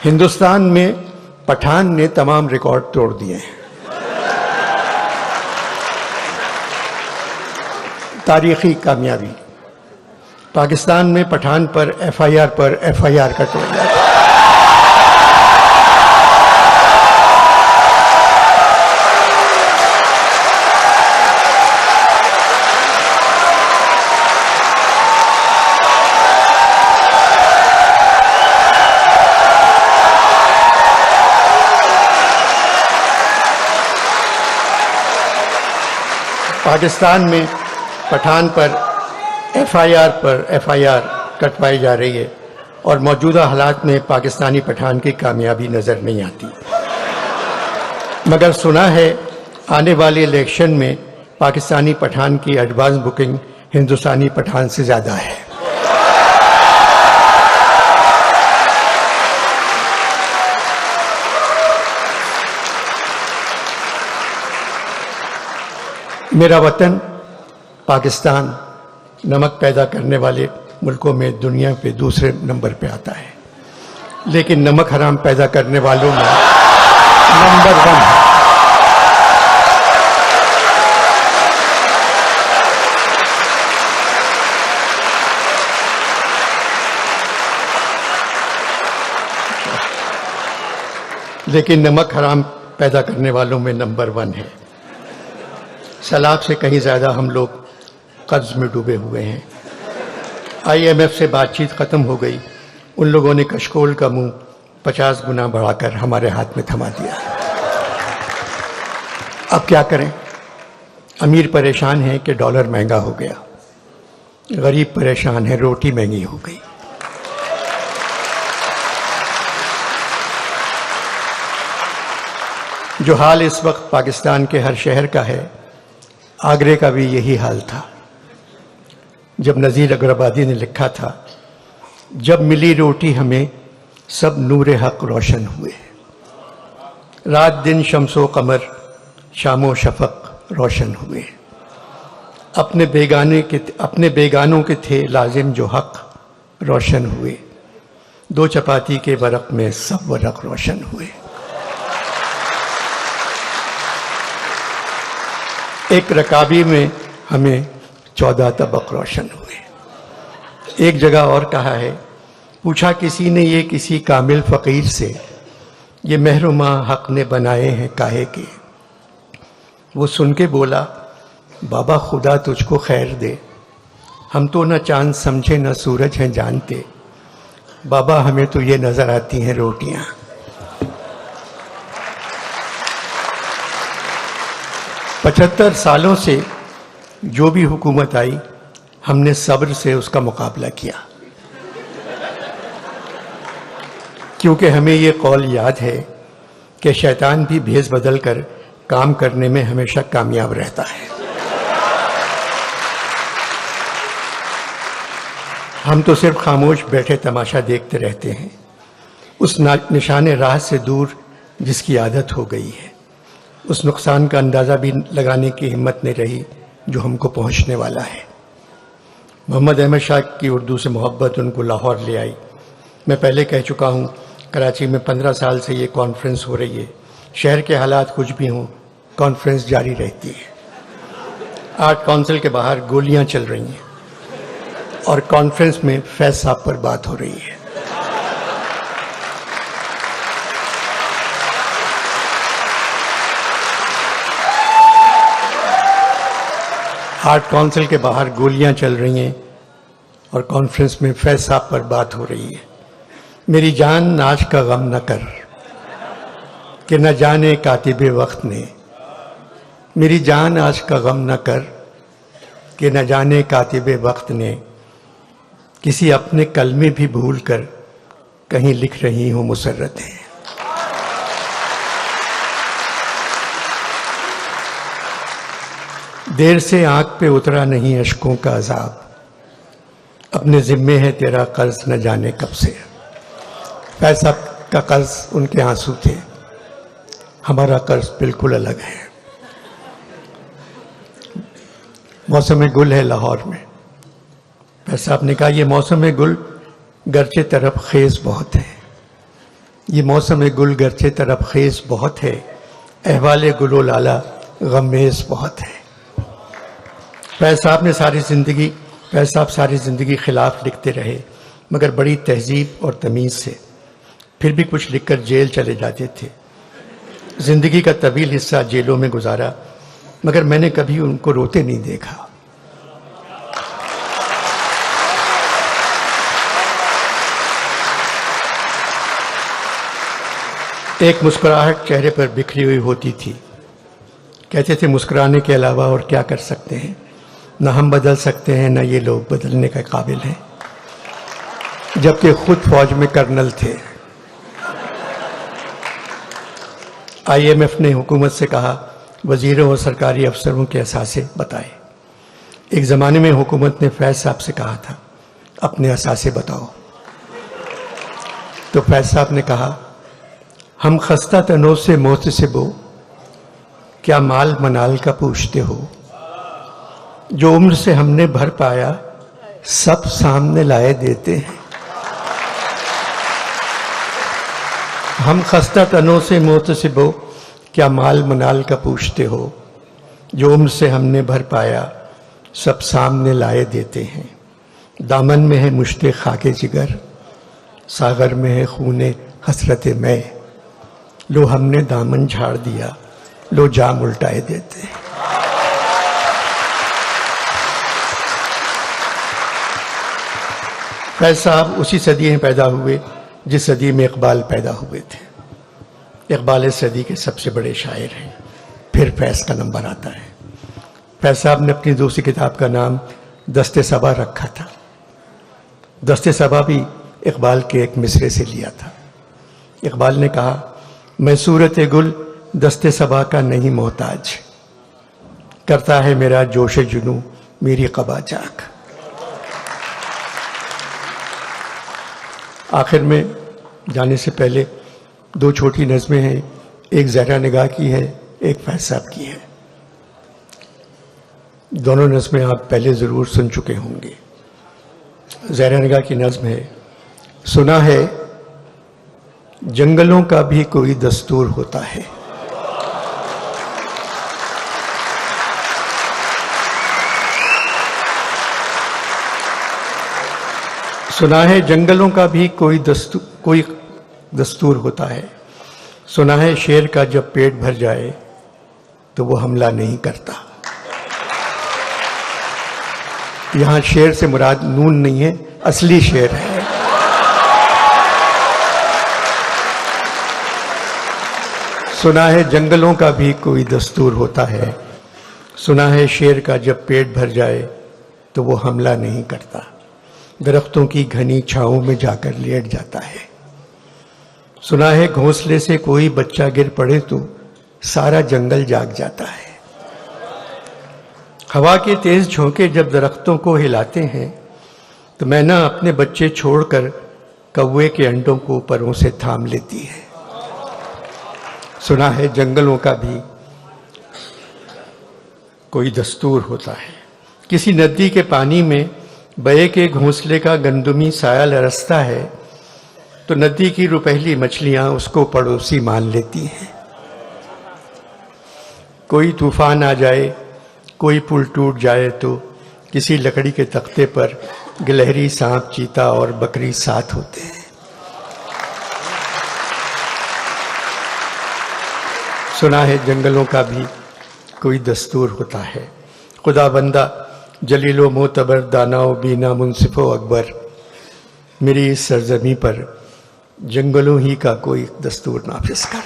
हिंदुस्तान में पठान ने तमाम रिकॉर्ड तोड़ दिए हैं। तारीखी कामयाबी। पाकिस्तान में पठान पर एफआईआर का तोड़ दिया। पाकिस्तान में पठान पर एफआईआर कटवाई जा रही है और मौजूदा हालात में पाकिस्तानी पठान की कामयाबी नज़र नहीं आती। मगर सुना है आने वाले इलेक्शन में पाकिस्तानी पठान की एडवांस बुकिंग हिंदुस्तानी पठान से ज़्यादा है। मेरा वतन पाकिस्तान नमक पैदा करने वाले मुल्कों में दुनिया पे दूसरे नंबर पे आता है, लेकिन नमक हराम पैदा करने वालों में नंबर 1 है। लेकिन नमक हराम पैदा करने वालों में नंबर 1 है। सलाब से कहीं ज़्यादा हम लोग कर्ज में डूबे हुए हैं। आईएमएफ से बातचीत ख़त्म हो गई, उन लोगों ने कशकोल का मुंह 50 गुना बढ़ाकर हमारे हाथ में थमा दिया। अब क्या करें? अमीर परेशान है कि डॉलर महंगा हो गया, गरीब परेशान है रोटी महंगी हो गई। जो हाल इस वक्त पाकिस्तान के हर शहर का है, आगरे का भी यही हाल था। जब नज़ीर अगरबादी ने लिखा था, जब मिली रोटी हमें सब नूरे हक रोशन हुए, रात दिन शम्सो कमर शामो शफक रोशन हुए, अपने बेगानों के थे लाजिम जो हक रोशन हुए, 2 चपाती के वरक में सब वरक रोशन हुए। एक रकाबी में हमें 14 तबक रोशन हुए। एक जगह और कहा है, पूछा किसी ने ये किसी कामिल फ़कीर से, ये महरुमा हक ने बनाए हैं काहे के। वो सुन के बोला, बाबा खुदा तुझको खैर दे, हम तो न चांद समझे न सूरज हैं जानते, बाबा हमें तो ये नज़र आती हैं रोटियां। पचहत्तर सालों से जो भी हुकूमत आई, हमने सब्र से उसका मुकाबला किया, क्योंकि हमें ये कौल याद है कि शैतान भी भेस बदल कर काम करने में हमेशा कामयाब रहता है। हम तो सिर्फ खामोश बैठे तमाशा देखते रहते हैं, उस निशाने राह से दूर जिसकी आदत हो गई है। उस नुकसान का अंदाज़ा भी लगाने की हिम्मत नहीं रही जो हमको पहुंचने वाला है। मोहम्मद अहमद शाह की उर्दू से मोहब्बत उनको लाहौर ले आई। मैं पहले कह चुका हूं, कराची में 15 साल से ये कॉन्फ्रेंस हो रही है। शहर के हालात कुछ भी हों, कॉन्फ्रेंस जारी रहती है। आर्ट काउंसिल के बाहर गोलियां चल रही हैं और कॉन्फ्रेंस में फैज साहब पर बात हो रही है। आर्ट काउंसिल के बाहर गोलियां चल रही हैं और कॉन्फ्रेंस में फैज साहब पर बात हो रही है। मेरी जान नाच का गम न कर कि न जाने कातिबे वक्त ने, मेरी जान आज का गम न कर कि न जाने कातिबे वक्त ने, किसी अपने कलमे भी भूल कर कहीं लिख रही हूं मुसर्रतें। देर से आंख पे उतरा नहीं अश्कों का अजाब, अपने जिम्मे है तेरा कर्ज न जाने कब से। फैज साहब का कर्ज उनके आंसू थे, हमारा कर्ज बिल्कुल अलग है। मौसम गुल है लाहौर में। फैज साहब ने कहा, ये मौसम गुल गर्चे तरफ खेज बहुत है, ये मौसम गुल गर्चे तरफ खेज बहुत है, अहवाल गुलो लाला गमेज बहुत है। फैज साहब सारी ज़िंदगी खिलाफ लिखते रहे, मगर बड़ी तहजीब और तमीज़ से। फिर भी कुछ लिखकर जेल चले जाते थे। ज़िंदगी का तवील हिस्सा जेलों में गुजारा, मगर मैंने कभी उनको रोते नहीं देखा। एक मुस्कुराहट चेहरे पर बिखरी हुई होती थी। कहते थे मुस्कुराने के अलावा और क्या कर सकते हैं, न हम बदल सकते हैं न ये लोग बदलने के काबिल हैं। जबकि खुद फौज में कर्नल थे। IMF ने हुकूमत से कहा वजीरों और सरकारी अफसरों के असासे बताए। एक ज़माने में हुकूमत ने फैज साहब से कहा था अपने असासे बताओ, तो फैज साहब ने कहा हम खस्ता तनों से मोहतसिबो, क्या माल मनाल का पूछते हो, जो उम्र से हमने भर पाया सब सामने लाए देते हैं। हम खस्ता तनों से मोहतसिबो, क्या माल मनाल का पूछते हो, जो उम्र से हमने भर पाया सब सामने लाए देते हैं। दामन में है मुश्ते खाके जिगर, सागर में है खूने हसरत मैं, लो हमने दामन झाड़ दिया, लो जाम उल्टाए देते हैं। फैज साहब उसी सदी में पैदा हुए जिस सदी में इकबाल पैदा हुए थे। इकबाल इस सदी के सबसे बड़े शायर हैं। फिर फैज का नंबर आता है। फैज साहब ने अपनी दूसरी किताब का नाम दस्ते सबा रखा था। दस्ते सबा भी इकबाल के एक मिसरे से लिया था। इकबाल ने कहा मैं सूरत गुल दस्ते सबा का नहीं मोहताज, करता है मेरा जोश जुनू मेरी क़बा जाक। आखिर में जाने से पहले दो छोटी नज़में हैं, एक ज़हरा निगाह की है, एक फैज साहब की है। दोनों नज़में आप पहले ज़रूर सुन चुके होंगे। ज़हरा निगाह की नज़्म है, सुना है जंगलों का भी कोई दस्तूर होता है। सुना है जंगलों का भी कोई दस्तूर होता है। सुना है शेर का जब पेट भर जाए तो वो हमला नहीं करता। यहां शेर से मुराद नून नहीं है, असली शेर है। सुना है जंगलों का भी कोई दस्तूर होता है। सुना है शेर का जब पेट भर जाए तो वो हमला नहीं करता, दरख्तों की घनी छांवों में जाकर लेट जाता है। सुना है घोंसले से कोई बच्चा गिर पड़े तो सारा जंगल जाग जाता है। हवा के तेज झोंके जब दरख्तों को हिलाते हैं तो मैना अपने बच्चे छोड़कर कौवे के अंडों को परों से थाम लेती है। सुना है जंगलों का भी कोई दस्तूर होता है। किसी नदी के पानी में बये के घोंसले का गंदुमी साया लरसता है तो नदी की रुपहली मछलियां उसको पड़ोसी मान लेती हैं। कोई तूफान आ जाए, कोई पुल टूट जाए तो किसी लकड़ी के तख्ते पर गिलहरी, सांप, चीता और बकरी साथ होते हैं। सुना है जंगलों का भी कोई दस्तूर होता है। खुदा बंदा जलीलो मोतबर दानाओ बीना मुंसिफो अकबर, मेरी इस सरजमी पर जंगलों ही का कोई दस्तूर नाफिज कर।